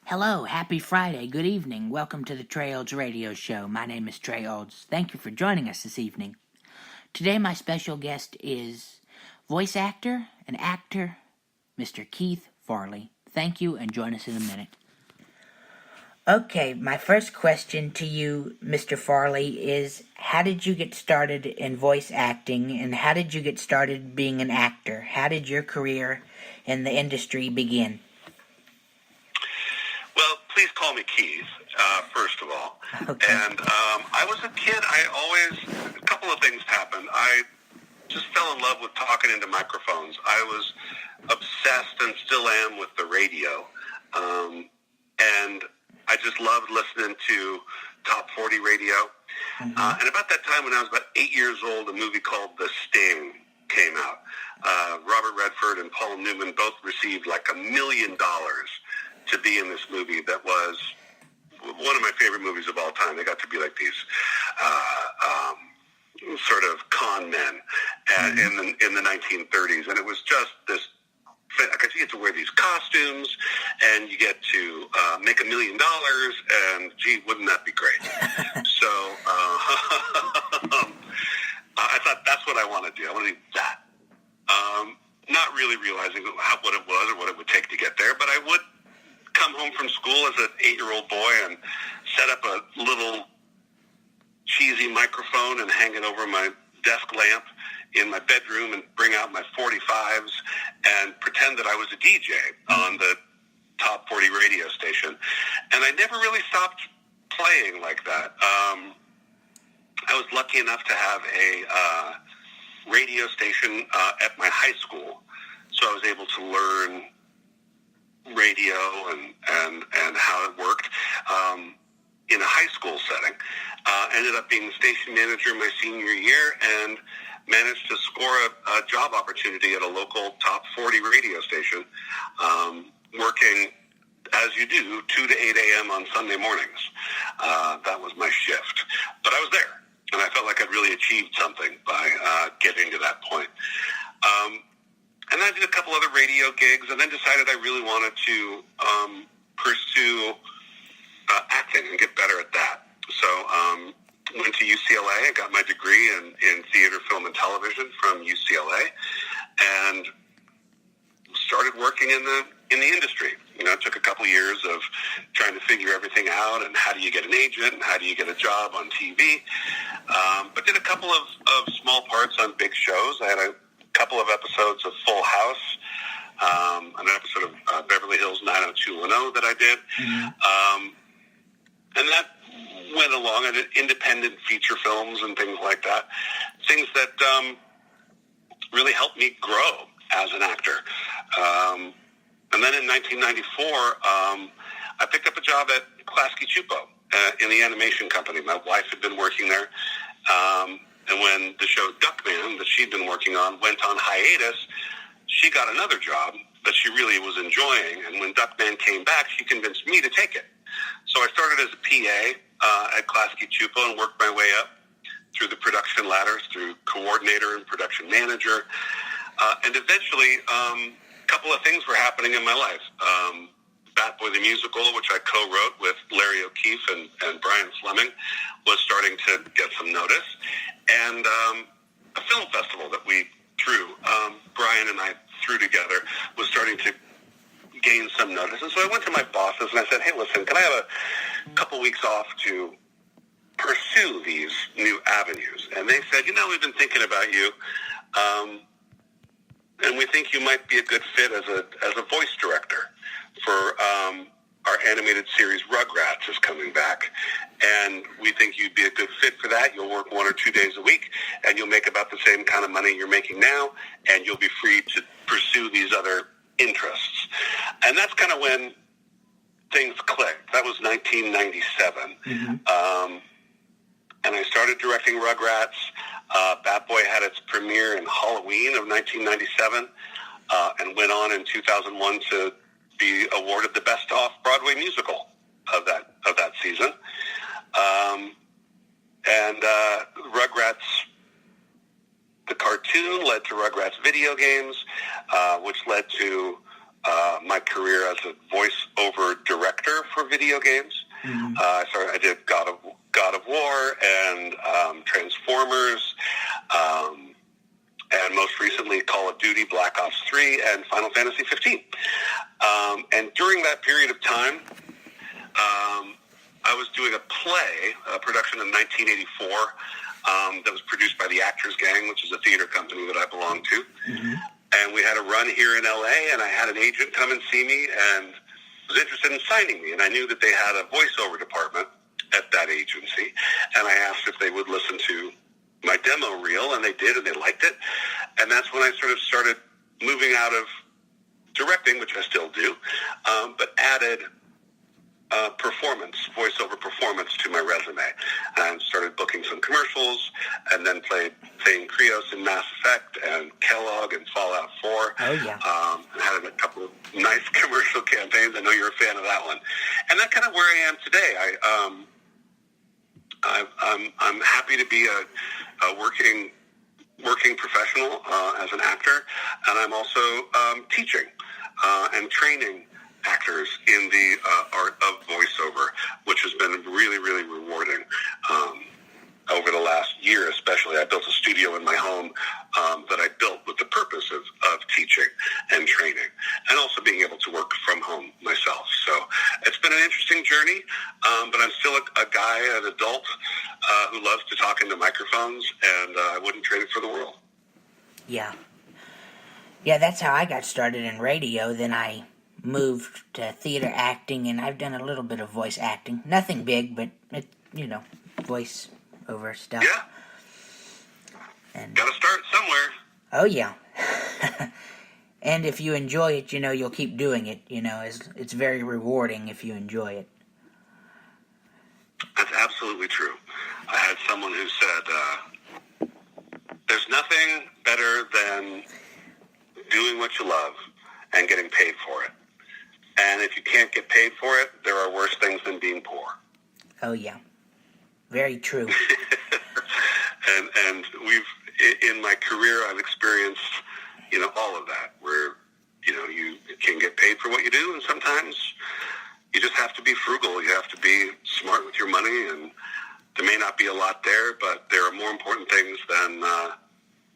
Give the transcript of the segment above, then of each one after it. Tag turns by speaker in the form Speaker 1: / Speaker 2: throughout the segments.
Speaker 1: Hello, happy Friday, good evening. Welcome to the Trey Olds Radio Show. My name is Trey Olds. Thank you for joining us this evening. Today my special guest is voice actor and actor, Mr. Keythe Farley. Thank you, and join us in a minute. Okay, my first question to you, Mr. Farley, is how did you get started in voice acting, and how did you get started being an actor? How did your career in the industry begin?
Speaker 2: Well, please call me Keythe, first of all.
Speaker 1: Okay.
Speaker 2: And I was a kid. A couple of things happened. I just fell in love with talking into microphones. I was obsessed and still am with the radio. And I just loved listening to Top 40 radio. And about that time, when I was about 8 years old, a movie called The Sting came out. Robert Redford and Paul Newman both received like $1 million to be in this movie that was one of my favorite movies of all time. They got to be like these sort of con men in the 1930s, and it was just this. Because you get to wear these costumes, and you get to make $1 million, and gee, wouldn't that be great? So I thought that's what I want to do. I want to do that. Not really realizing what it was or what it would take to get there, but I would come home from school as an 8-year-old boy and set up a little cheesy microphone and hang it over my desk lamp in my bedroom and bring out my 45s and pretend that I was a DJ on the Top 40 radio station. And I never really stopped playing like that. I was lucky enough to have a radio station at my high school, so I was able to learn radio and how it worked in a high school setting. Ended up being the station manager my senior year and managed to score a job opportunity at a local Top 40 radio station, working, as you do, 2 to 8 a.m. on Sunday mornings. That was my shift. But I was there, and I felt like I'd really achieved something by getting to that point. And I did a couple other radio gigs, and then decided I really wanted to pursue acting and get better at that. So went to UCLA. I got my degree in theater, film, and television from UCLA, and started working in the industry. You know, it took a couple years of trying to figure everything out, and how do you get an agent, and how do you get a job on TV. But did a couple of small parts on big shows. I had a couple of episodes of Full House, an episode of Beverly Hills 90210 that I did. And that went along. I did independent feature films and things like that. Things that really helped me grow as an actor. And then in 1994, I picked up a job at Klasky Csupo in the animation company. My wife had been working there. And when the show Duckman that she'd been working on went on hiatus, she got another job that she really was enjoying. And when Duckman came back, she convinced me to take it. So I started as a PA at Klasky Csupo and worked my way up through the production ladders, through coordinator and production manager. And eventually, a couple of things were happening in my life. Bat Boy the Musical, which I co-wrote with Larry O'Keefe and Brian Fleming, was starting to get some notice. And a film festival that we threw, Brian and I threw together, was starting to gain some notice. And so I went to my bosses and I said, hey, listen, can I have a couple weeks off to pursue these new avenues? And they said, we've been thinking about you, and we think you might be a good fit as a voice director for our animated series Rugrats is coming back, and we think you'd be a good fit for that. You'll work 1 or 2 days a week, and you'll make about the same kind of money you're making now, and you'll be free to pursue these other interests. And that's kind of when things clicked. That was 1997. And I started directing Rugrats. Bat Boy had its premiere in Halloween of 1997, and went on in 2001 to be awarded the Best Off-Broadway Musical of that season. And Rugrats, the cartoon, led to Rugrats video games, which led to my career as a voice-over director video games.
Speaker 1: Mm-hmm.
Speaker 2: I did God of War and Transformers, and most recently Call of Duty, Black Ops 3, and Final Fantasy 15. And during that period of time, I was doing a play, a production in 1984, that was produced by the Actors Gang, which is a theater company that I belong to.
Speaker 1: Mm-hmm.
Speaker 2: And we had a run here in L.A., and I had an agent come and see me and was interested in signing me. And I knew that they had a voiceover department at that agency. And I asked if they would listen to my demo reel, and they did, and they liked it. And that's when I sort of started moving out of directing, which I still do, but added voiceover performance to my resume, and started booking some commercials, and then played Thane Krios in Mass Effect and Kellogg in Fallout 4.
Speaker 1: Oh, yeah.
Speaker 2: And had a couple of nice commercial campaigns. I know you're a fan of that one. And that's kind of where I am today. I'm happy to be a working professional as an actor, and I'm also teaching and training actors in the art of voiceover, which has been really, really rewarding. Over the last year especially, I built a studio in my home that I built with the purpose of teaching and training, and also being able to work from home myself. So it's been an interesting journey, but I'm still a guy, an adult, who loves to talk into microphones, and I wouldn't trade it for the world.
Speaker 1: Yeah. Yeah, that's how I got started in radio. Then I moved to theater acting, and I've done a little bit of voice acting. Nothing big, but, voice over stuff.
Speaker 2: Yeah.
Speaker 1: And
Speaker 2: got to start somewhere.
Speaker 1: oh, yeah. And if you enjoy it, you'll keep doing it. It's very rewarding if you enjoy it.
Speaker 2: That's absolutely true. I had someone who said, there's nothing better than doing what you love and getting paid for it. And if you can't get paid for it, there are worse things than being poor.
Speaker 1: Oh, yeah. Very true.
Speaker 2: and in my career, I've experienced, all of that, where, you can get paid for what you do, and sometimes you just have to be frugal. You have to be smart with your money, and there may not be a lot there, but there are more important things than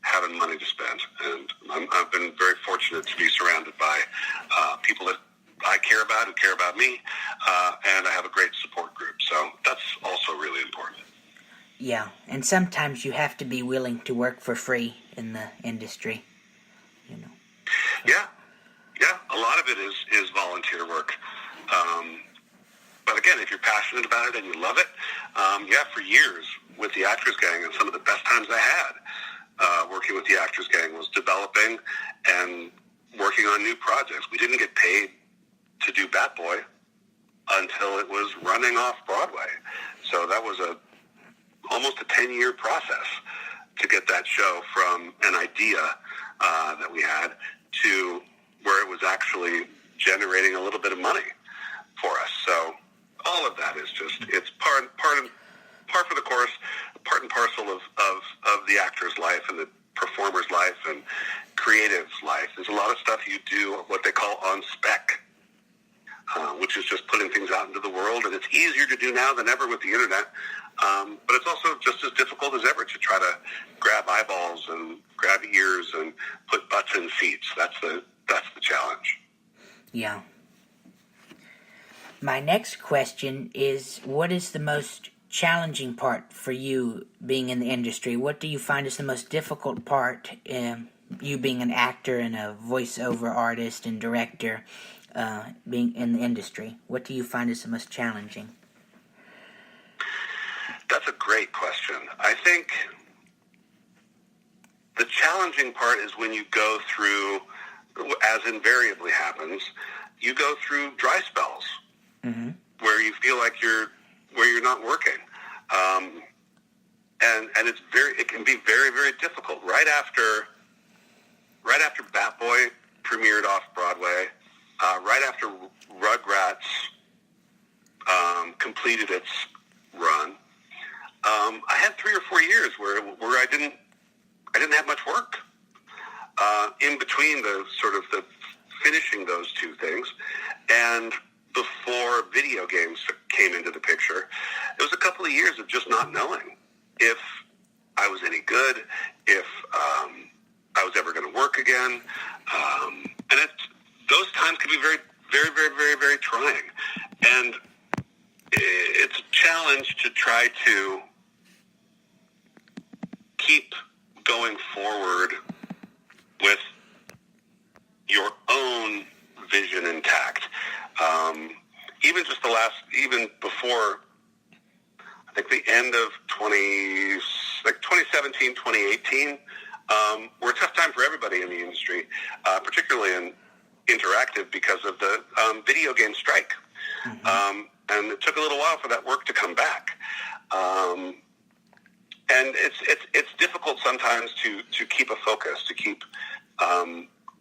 Speaker 2: having money to spend. And I've been very fortunate to be surrounded by people that I care about, who care about me, and I have a great support group. So that's also really important.
Speaker 1: Yeah, and sometimes you have to be willing to work for free in the industry,
Speaker 2: Yeah, a lot of it is volunteer work. But again, if you're passionate about it and you love it, for years with the Actors Gang, and some of the best times I had working with the Actors Gang was developing and working on new projects. We didn't get paid to do Bat Boy until it was running off Broadway. So that was almost a 10-year process to get that show from an idea that we had to where it was actually generating a little bit of money for us. So all of that is just, it's par for the course, part and parcel of the actor's life and the performer's life and creative's life. There's a lot of stuff you do, what they call on spec, which is just putting things out into the world, and it's easier to do now than ever with the internet. But it's also just as difficult as ever to try to grab eyeballs and grab ears and put butts in seats. That's the challenge.
Speaker 1: Yeah. My next question is, what is the most challenging part for you being in the industry? What do you find is the most difficult part, you being an actor and a voiceover artist and director, being in the industry? What do you find is the most challenging?
Speaker 2: That's a great question. I think the challenging part is when you go through, as invariably happens, you go through dry spells where you feel like you're not working, and it can be very, very difficult. Right after Bat Boy premiered off Broadway, right after Rugrats completed its run, I had 3 or 4 years where I didn't have much work in between the sort of the finishing those two things, and before before video games came into the picture, it was a couple of years of just not knowing if I was any good, if I was ever going to work again. And those times can be very, very, very, very, very trying. And it's a challenge to try to keep going forward with your own vision intact. Even before, I think the end of 2017, 2018, were a tough time for everybody in the industry, particularly in interactive because of the video game strike. Mm-hmm. And it took a little while for that work to come back. And it's difficult sometimes to keep a focus, to keep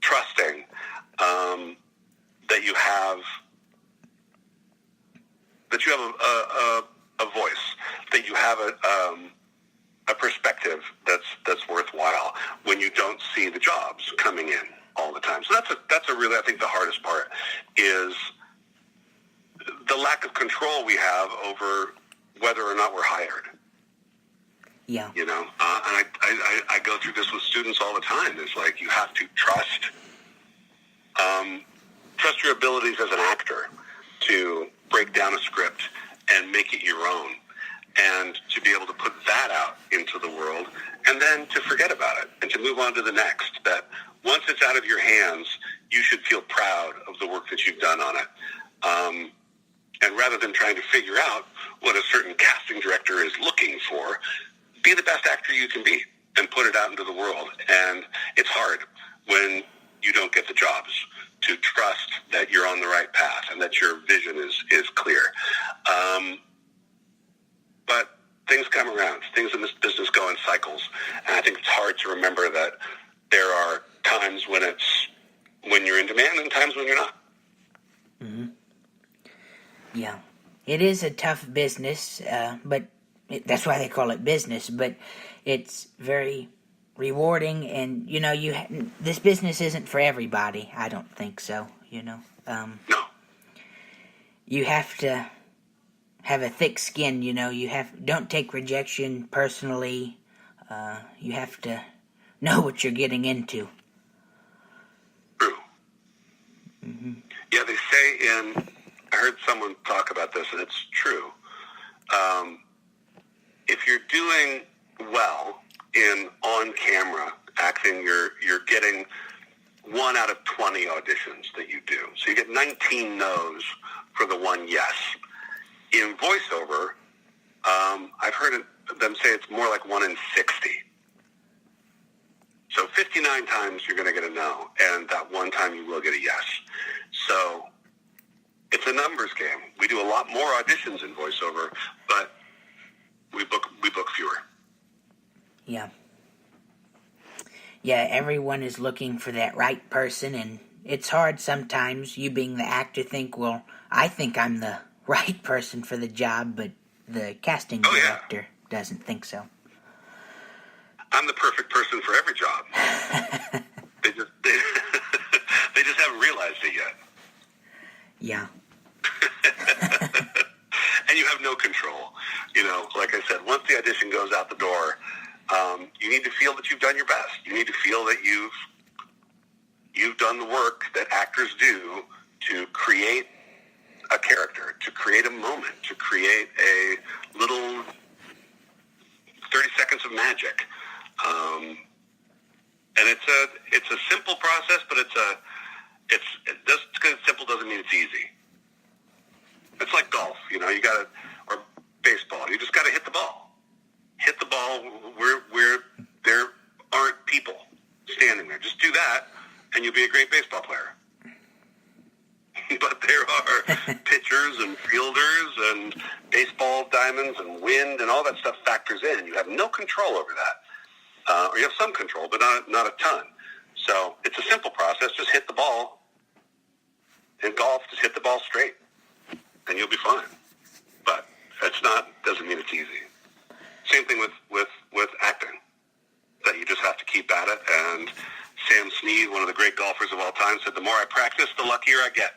Speaker 2: trusting that you have a voice, that you have a perspective that's worthwhile when you don't see the jobs coming in all the time. So that's a really, I think, the hardest part is the lack of control we have over whether or not we're hired.
Speaker 1: Yeah.
Speaker 2: You know, and I go through this with students all the time. It's like you have to trust your abilities as an actor to break down a script and make it your own, and to be able to put that out into the world, and then to forget about it and to move on to the next. That once it's out of your hands, you should feel proud of the work that you've done on it. And rather than trying to figure out what a certain casting director is looking for, be the best actor you can be and put it out into the world. And it's hard when you don't get the jobs to trust that you're on the right path and that your vision is clear. But things come around. Things in this business go in cycles. And I think it's hard to remember that there are times when you're in demand and times when you're not.
Speaker 1: Mm-hmm. Yeah. It is a tough business, but that's why they call it business, but it's very rewarding, and, you know, this business isn't for everybody. I don't think so, you know.
Speaker 2: No.
Speaker 1: You have to have a thick skin, you know. Don't take rejection personally. You have to know what you're getting into.
Speaker 2: True.
Speaker 1: Mm-hmm.
Speaker 2: Yeah, they say I heard someone talk about this, and it's true. If you're doing well in on-camera acting, you're getting 1 out of 20 auditions that you do. So you get 19 no's for the one yes. In voiceover, I've heard them say it's more like 1 in 60. So 59 times you're going to get a no, and that one time you will get a yes. So it's a numbers game. We do a lot more auditions in voiceover, but we book fewer.
Speaker 1: Yeah. Yeah, everyone is looking for that right person, and it's hard sometimes, you being the actor, think, well, I think I'm the right person for the job, but the casting director doesn't think so.
Speaker 2: I'm the perfect person for every job. they just haven't realized it yet.
Speaker 1: Yeah.
Speaker 2: And you have no control. You know, like I said, once the audition goes out the door, you need to feel that you've done your best. You need to feel that you've done the work that actors do to create a character, to create a moment, to create a little 30 seconds of magic. And it's a simple process, but just because it's simple doesn't mean it's easy. It's like golf, you know, or baseball. You just got to hit the ball. Hit the ball where there aren't people standing there. Just do that, and you'll be a great baseball player. But there are pitchers and fielders and baseball diamonds and wind and all that stuff factors in. You have no control over that. Or you have some control, but not a ton. So it's a simple process. Just hit the ball. In golf, just hit the ball straight, and you'll be fine. But doesn't mean it's easy. Same thing with acting, that you just have to keep at it. And Sam Snead, one of the great golfers of all time, said, the more I practice, the luckier I get.